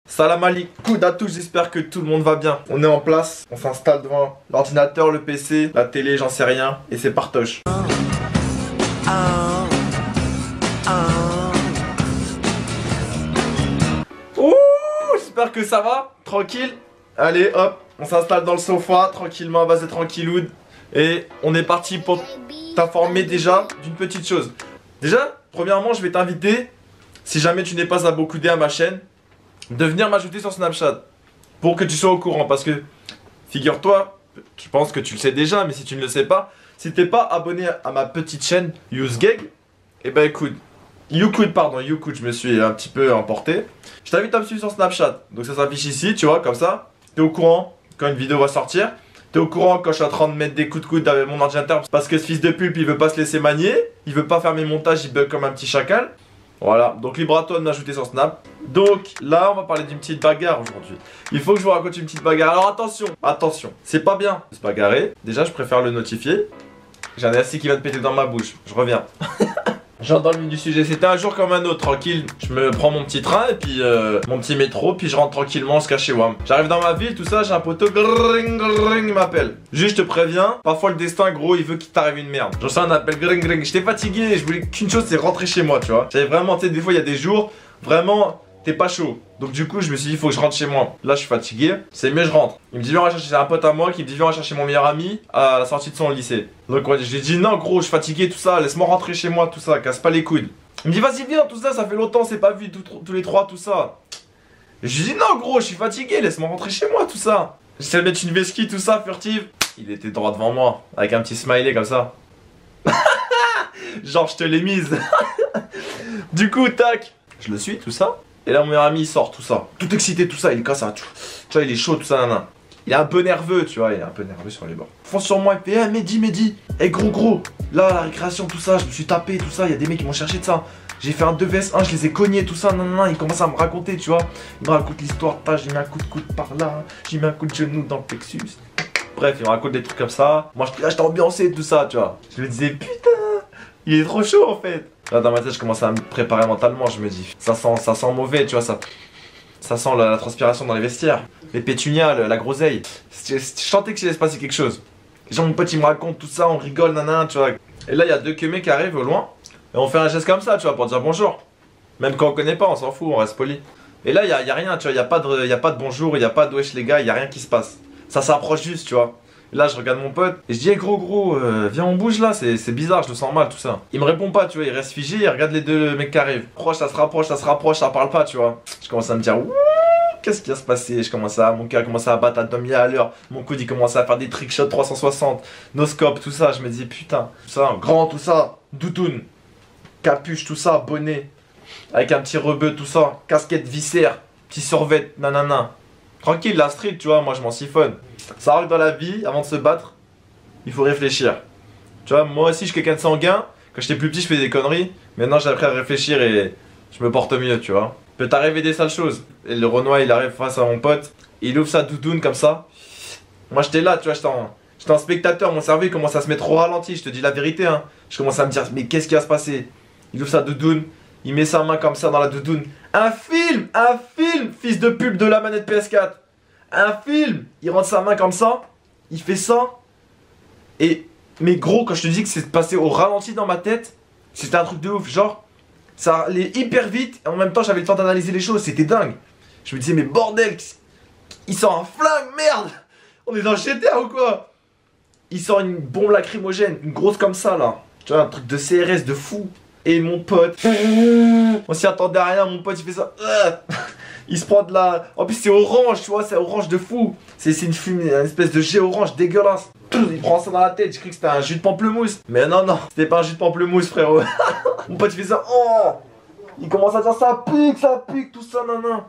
Salam alaikum à tous, j'espère que tout le monde va bien. On est en place, on s'installe devant l'ordinateur, le PC, la télé, j'en sais rien, et c'est partoche. Ouh, j'espère que ça va, tranquille. Allez hop, on s'installe dans le sofa, tranquillement, à base de tranquilloude. Et on est parti pour t'informer déjà d'une petite chose. Déjà, premièrement, je vais t'inviter, si jamais tu n'es pas abonné à ma chaîne, de venir m'ajouter sur Snapchat pour que tu sois au courant, parce que figure-toi, je pense que tu le sais déjà, mais si tu ne le sais pas, si t'es pas abonné à ma petite chaîne YouSgeg, et ben écoute, YouCould, je me suis un petit peu emporté. Je t'invite à me suivre sur Snapchat, donc ça s'affiche ici, tu vois, comme ça, t'es au courant quand une vidéo va sortir, t'es au courant quand je suis en train de mettre des coups de coude avec mon ordinateur, parce que ce fils de pulpe il veut pas se laisser manier, il veut pas faire mes montages, il bug comme un petit chacal. Voilà, donc libre à toi de m'ajouter sur Snap. Donc là, on va parler d'une petite bagarre aujourd'hui. Il faut que je vous raconte une petite bagarre. Alors attention, c'est pas bien de se bagarrer. Déjà, je préfère le notifier. J'ai un assis qui va te péter dans ma bouche. Je reviens. J'entre dans le vif du sujet. C'était un jour comme un autre, tranquille. Je me prends mon petit train et puis mon petit métro, puis je rentre tranquillement jusqu'à chez WAM. J'arrive dans ma ville, tout ça, j'ai un poteau, gring, gring, il m'appelle. Juste, je te préviens, parfois le destin, gros, il veut qu'il t'arrive une merde. J'en sais un appel, gring, gring. J'étais fatigué, je voulais qu'une chose, c'est rentrer chez moi, tu vois. J'avais vraiment, tu sais, des fois, il y a des jours, vraiment, t'es pas chaud. Donc du coup, je me suis dit, il faut que je rentre chez moi. Là, je suis fatigué, c'est mieux, je rentre. Il me dit, viens, on va chercher, c'est un pote à moi qui me dit, viens, on va chercher mon meilleur ami à la sortie de son lycée. Donc ouais, je lui ai dit, non, gros, je suis fatigué, tout ça, laisse-moi rentrer chez moi, tout ça, casse pas les couilles. Il me dit, vas-y, viens, tout ça, ça fait longtemps, c'est pas vu, tous les trois, tout ça. Et je lui dis, non, gros, je suis fatigué, laisse-moi rentrer chez moi, tout ça. J'essaie de mettre une vesquille, tout ça, furtive. Il était droit devant moi, avec un petit smiley comme ça. Genre, je te l'ai mise. Du coup, tac, je le suis, tout ça. Et là, mon meilleur ami, il sort, tout ça. Tout excité, tout ça, il est comme ça. Tu vois, il est chaud, tout ça, nanana. Il est un peu nerveux, tu vois, il est un peu nerveux sur les bords. Fonce sur moi, il fait, Mehdi. Eh, gros. Là, la récréation, tout ça, je me suis tapé, tout ça. Il y a des mecs qui m'ont cherché de ça. J'ai fait un 2vs1, je les ai cognés, tout ça, nanana. Il commence à me raconter, tu vois. Il me raconte l'histoire, j'ai mis un coup de coude par là. J'ai mis un coup de genou dans le plexus. Bref, il me raconte des trucs comme ça. Moi, j'étais ambiancé, tout ça, tu vois. Je me disais, putain, il est trop chaud, en fait. Là, dans ma tête, je commence à me préparer mentalement. Je me dis, ça sent mauvais, tu vois, ça sent la transpiration dans les vestiaires. Les pétunias, la groseille. Je sentais qu'il allait se passer quelque chose. Genre, mon pote, il me raconte tout ça, on rigole, nanana, tu vois. Et là, il y a deux queumés qui arrivent au loin. Et on fait un geste comme ça, tu vois, pour dire bonjour. Même quand on connaît pas, on s'en fout, on reste poli. Et là, il y a rien, tu vois, il y a pas de bonjour, il y a pas de wesh les gars, il y a rien qui se passe. Ça s'approche juste, tu vois. Et là, je regarde mon pote et je dis, hey, gros, viens, on bouge là, c'est bizarre, je le sens mal, tout ça. Il me répond pas, tu vois, il reste figé, il regarde les deux mecs qui arrivent. Ça se rapproche, ça parle pas, tu vois. Je commence à me dire, ouh, qu'est-ce qui va se passer? Mon cœur commence à battre à 2000 à l'heure. Mon coude, il commence à faire des trickshots 360, no scope, tout ça. Je me dis, putain, tout ça, grand, tout ça, doudoune, capuche, tout ça, bonnet, avec un petit rebeu, tout ça, casquette viscère, petit survêt, nanana. Tranquille, la street, tu vois, moi je m'en siphonne. Ça arrive dans la vie, avant de se battre, il faut réfléchir. Tu vois, moi aussi je suis quelqu'un de sanguin. Quand j'étais plus petit, je faisais des conneries. Maintenant j'ai appris à réfléchir et je me porte mieux, tu vois. Peut t'arriver des sales choses. Et le Renoir, il arrive face à mon pote. Il ouvre sa doudoune comme ça. Moi j'étais là, tu vois, j'étais un spectateur. Mon cerveau il commence à se mettre au ralenti. Je te dis la vérité, hein. Je commence à me dire, mais qu'est-ce qui va se passer? Il ouvre sa doudoune. Il met sa main comme ça dans la doudoune. Un film, fils de pub de la manette PS4. Un film. Il rentre sa main comme ça. Il fait ça. Et, mais gros, quand je te dis que c'est passé au ralenti dans ma tête, c'était un truc de ouf. Genre, ça allait hyper vite. Et en même temps, j'avais le temps d'analyser les choses. C'était dingue. Je me disais, mais bordel, il sort un flingue, merde. On est dans le GTA ou quoi? Il sort une bombe lacrymogène, une grosse comme ça là. Tu vois, un truc de CRS de fou. Et mon pote, on s'y attendait à rien, mon pote il fait ça. Il se prend de la... En plus c'est orange, tu vois, c'est orange de fou. C'est une fumée, une espèce de jet orange dégueulasse. Il prend ça dans la tête, j'ai cru que c'était un jus de pamplemousse. Mais non, c'était pas un jus de pamplemousse, frérot. Mon pote il fait ça. Oh, il commence à dire ça pique, tout ça, nanana.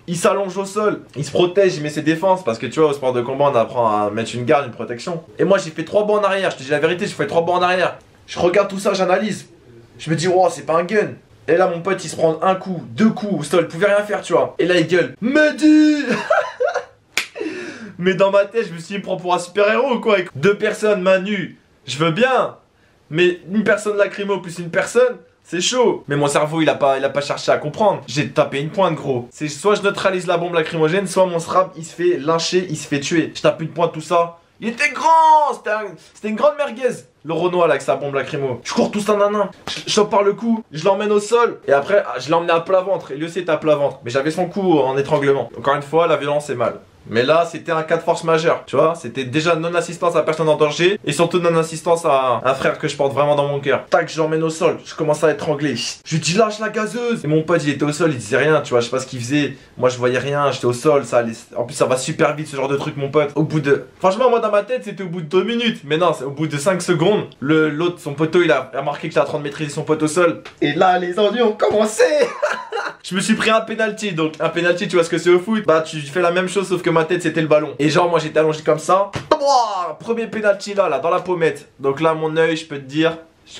Il s'allonge au sol, il se protège, il met ses défenses. Parce que tu vois, au sport de combat, on apprend à mettre une garde, une protection. Et moi j'ai fait 3 bons en arrière, je te dis la vérité, j'ai fait 3 bons en arrière. Je regarde tout ça, j'analyse. Je me dis, oh, c'est pas un gun. Et là, mon pote, il se prend un coup, 2 coups au sol, il pouvait rien faire, tu vois. Et là, il gueule, Mehdi. Mais dans ma tête, je me suis dit, il me prend pour un super-héros ou quoi? Avec 2 personnes, main nue, je veux bien. Mais une personne lacrymo plus une personne, C'est chaud. Mais mon cerveau, il a pas cherché à comprendre. J'ai tapé une pointe, gros. C'est soit je neutralise la bombe lacrymogène, soit mon SRAM, il se fait lyncher, il se fait tuer. Je tape une pointe, tout ça. Il était grand. C'était une grande merguez. Le Renoir là avec sa bombe lacrymo. Je cours tout ça nanan. Je chope par le cou. Je l'emmène au sol. Et après, je l'ai emmené à plat ventre. Et lui aussi était à plat ventre. Mais j'avais son cou en étranglement. Encore une fois, la violence c'est mal. Mais là, c'était un cas de force majeure, tu vois. C'était déjà non-assistance à personne en danger. Et surtout non-assistance à un frère que je porte vraiment dans mon cœur. Tac, je l'emmène au sol. Je commence à étrangler. Je lui dis lâche la gazeuse. Et mon pote, il était au sol, il disait rien, tu vois. Je sais pas ce qu'il faisait. Moi, je voyais rien. J'étais au sol. Ça allait... En plus, ça va super vite ce genre de truc, mon pote. Au bout de... Franchement, moi, dans ma tête, c'était au bout de 2 minutes. Mais non, c'est au bout de 5 secondes. L'autre, son poteau, il a remarqué que j'étais en train de maîtriser son pote au sol. Et là, les ennuis ont commencé. Je me suis pris un penalty. Donc, un penalty, tu vois ce que c'est au foot? Bah, tu fais la même chose, sauf que ma tête, c'était le ballon. Et genre, moi, j'étais allongé comme ça. Ouah, premier penalty là, dans la pommette. Donc là, mon œil, je peux te dire.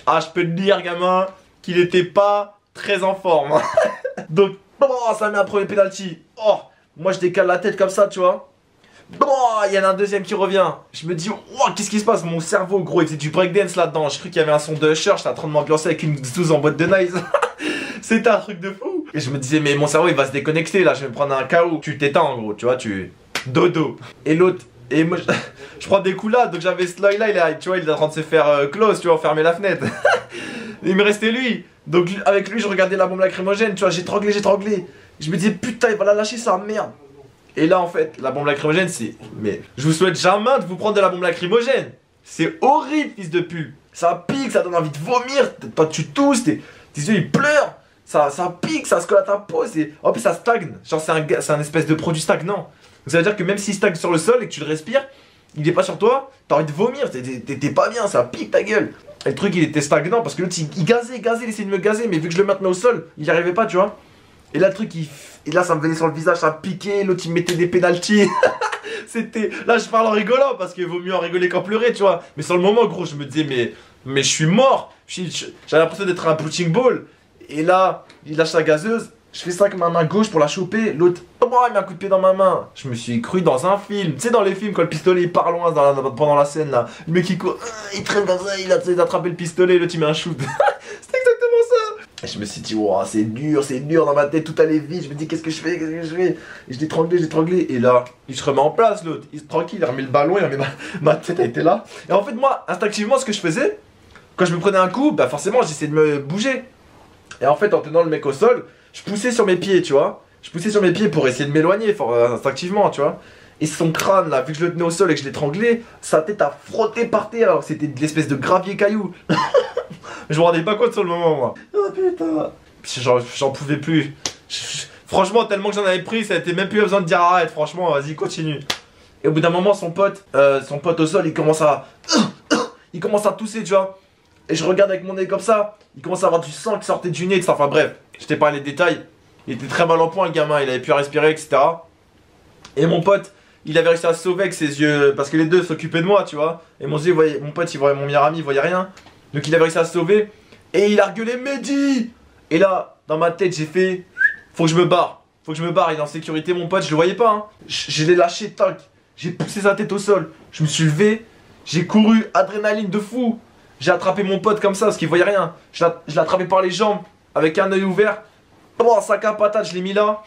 Ah, je peux te dire, gamin, qu'il était pas très en forme. Donc, ça met un premier penalty. Oh, moi, je décale la tête comme ça, tu vois. Il y en a un deuxième qui revient. Je me dis, oh, qu'est-ce qui se passe? Mon cerveau, gros, il faisait du breakdance là-dedans. Je crois qu'il y avait un son de Usher. J'étais en train de m'ambiancer avec une 12 en boîte de nice. C'était un truc de fou. Et je me disais, mais mon cerveau, il va se déconnecter là. Je vais me prendre un KO. Tu t'éteins, en gros, tu vois, dodo. Et l'autre, et moi, je prends des coups là. Donc j'avais ce là, tu vois, il est en train de se faire close, tu vois, fermer la fenêtre. Il me restait lui. Donc avec lui, je regardais la bombe lacrymogène, tu vois, j'étranglais. Je me disais, putain, il va la lâcher, sa merde. Et là, en fait, la bombe lacrymogène, c'est... Mais je vous souhaite jamais de vous prendre de la bombe lacrymogène. C'est horrible, fils de pute. Ça pique, ça donne envie de vomir. Toi, tu tousses, tes yeux, ils pleurent. Ça pique, ça se colle à ta peau. En plus, ça stagne. Genre, c'est un espèce de produit stagnant. Donc, ça veut dire que même s'il stagne sur le sol et que tu le respires, il est pas sur toi, t'as envie de vomir. T'es pas bien, ça pique ta gueule. Et le truc, il était stagnant parce que l'autre, il gazait, il essayait de me gazer. Mais vu que je le maintenais au sol, il y arrivait pas, tu vois. Et là, le truc, et là, ça me venait sur le visage, ça piquait. L'autre, il mettait des pénaltys. C'était... Là, je parle en rigolant parce qu'il vaut mieux en rigoler qu'en pleurer, tu vois. Mais sur le moment, gros, je me disais, mais je suis mort. J'avais l'impression d'être un punching ball. Et là, il lâche la gazeuse. Je fais ça avec ma main gauche pour la choper. L'autre, il met un coup de pied dans ma main. Je me suis cru dans un film. Tu sais, dans les films, quand le pistolet il part loin pendant la scène là. Le mec il court, il traîne comme ça, il a attrapé le pistolet. L'autre, il met un shoot. C'était exactement ça. Et je me suis dit, wow, c'est dur dans ma tête, tout allait vite. Je me dis, qu'est-ce que je fais? Et je l'étranglais. Et là, il se remet en place, l'autre. Il est tranquille, il remet le ballon, il remet ma tête, elle était là. Et en fait, moi, instinctivement, ce que je faisais, quand je me prenais un coup, bah forcément, j'essayais de me bouger. Et en fait, en tenant le mec au sol, je poussais sur mes pieds, tu vois. Je poussais sur mes pieds pour essayer de m'éloigner, instinctivement, tu vois. Et son crâne, là, vu que je le tenais au sol et que je l'étranglais, sa tête a frotté par terre alors que c'était de l'espèce de gravier caillou. Je me rendais pas compte sur le moment, moi. Oh putain. J'en pouvais plus. Franchement, tellement que j'en avais pris, ça n'était même plus besoin de dire arrête, franchement, vas-y, continue. Et au bout d'un moment, son pote au sol, il commence à tousser, tu vois. Et je regarde avec mon nez comme ça, il commence à avoir du sang qui sortait du nez, etc. Enfin bref, je t'ai pas les détails. Il était très mal en point, le gamin, il avait plus à respirer, etc. Et mon pote, il avait réussi à se sauver avec ses yeux, parce que les deux s'occupaient de moi, tu vois. Et mon pote, il voyait mon meilleur ami, il voyait rien. Donc il avait réussi à se sauver. Et il a regueulé Mehdi. Et là, dans ma tête, j'ai fait, faut que je me barre. Il est en sécurité, mon pote, je le voyais pas, hein. Je l'ai lâché, tac. J'ai poussé sa tête au sol. Je me suis levé, j'ai couru, adrénaline de fou. J'ai attrapé mon pote comme ça parce qu'il voyait rien. Je l'ai attrapé par les jambes avec un œil ouvert. Oh, sac à patate, je l'ai mis là.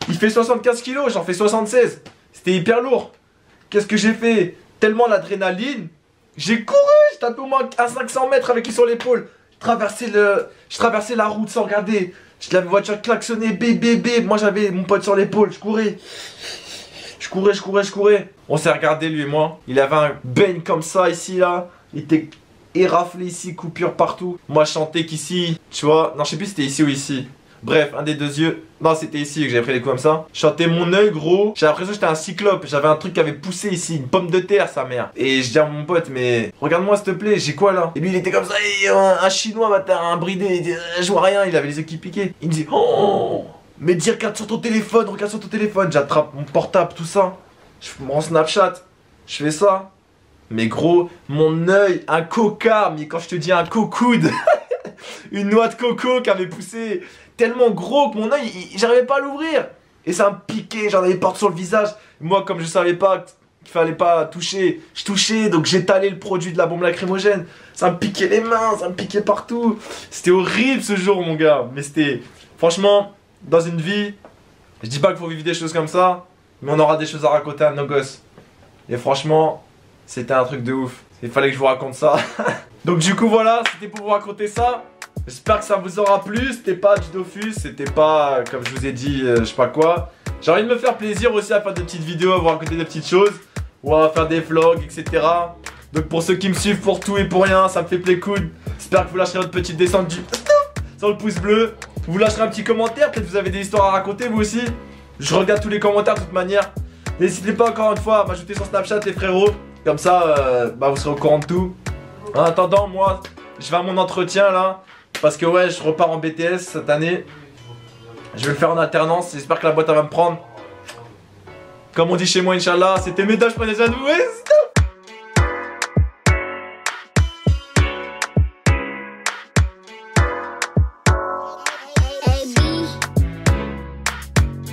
Il fait 75 kilos, j'en fais 76. C'était hyper lourd. Qu'est-ce que j'ai fait? Tellement l'adrénaline. J'ai couru, j'ai tapé au moins à 500 mètres avec lui sur l'épaule. Je traversais la route sans regarder. La voiture klaxonnait, bébé. Moi j'avais mon pote sur l'épaule, je courais. Je courais. On s'est regardé lui et moi. Il avait un beigne comme ça ici là. Il était éraflé ici, coupure partout. Moi je chantais qu'ici, tu vois. Non, je sais plus si c'était ici ou ici. Bref, un des deux yeux. Non, c'était ici que j'avais pris les coups comme ça. Je chantais mon œil, gros. J'ai l'impression que j'étais un cyclope. J'avais un truc qui avait poussé ici, une pomme de terre, sa mère. Et je dis à mon pote, mais regarde-moi s'il te plaît, j'ai quoi là? Et lui il était comme ça, un chinois, bâtard, un bridé. Il dit, je vois rien, il avait les yeux qui piquaient. Il me dit, oh, mais dis, regarde sur ton téléphone, J'attrape mon portable, tout ça. Je prends Snapchat. Je fais ça. Mais gros, mon œil, un coca, mais quand je te dis un cocoude, une noix de coco qui avait poussé tellement gros que mon œil, j'arrivais pas à l'ouvrir. Et ça me piquait, j'en avais partout sur le visage. Moi, comme je savais pas qu'il fallait pas toucher. Je touchais, donc j'étalais le produit de la bombe lacrymogène. Ça me piquait les mains, ça me piquait partout. C'était horrible ce jour, mon gars. Mais c'était... Franchement, dans une vie, je dis pas qu'il faut vivre des choses comme ça, mais on aura des choses à raconter à nos gosses. Et franchement, c'était un truc de ouf. Il fallait que je vous raconte ça. Donc du coup, voilà, c'était pour vous raconter ça. J'espère que ça vous aura plu. C'était pas du Dofus, c'était pas, comme je vous ai dit, je sais pas quoi. J'ai envie de me faire plaisir aussi à faire des petites vidéos, à vous raconter des petites choses. Ou à faire des vlogs, etc. Donc pour ceux qui me suivent pour tout et pour rien, ça me fait plaisir. J'espère que vous lâcherez votre petite descente sur le pouce bleu. Vous lâcherez un petit commentaire, peut-être vous avez des histoires à raconter vous aussi. Je regarde tous les commentaires de toute manière. N'hésitez pas encore une fois à m'ajouter sur Snapchat les frérots. Comme ça, vous serez au courant de tout. En attendant, moi, je vais à mon entretien là. Parce que ouais, je repars en BTS cette année. Je vais le faire en alternance, j'espère que la boîte elle va me prendre. Comme on dit chez moi, Inch'Allah, c'était Médoc, prenez soin de vous.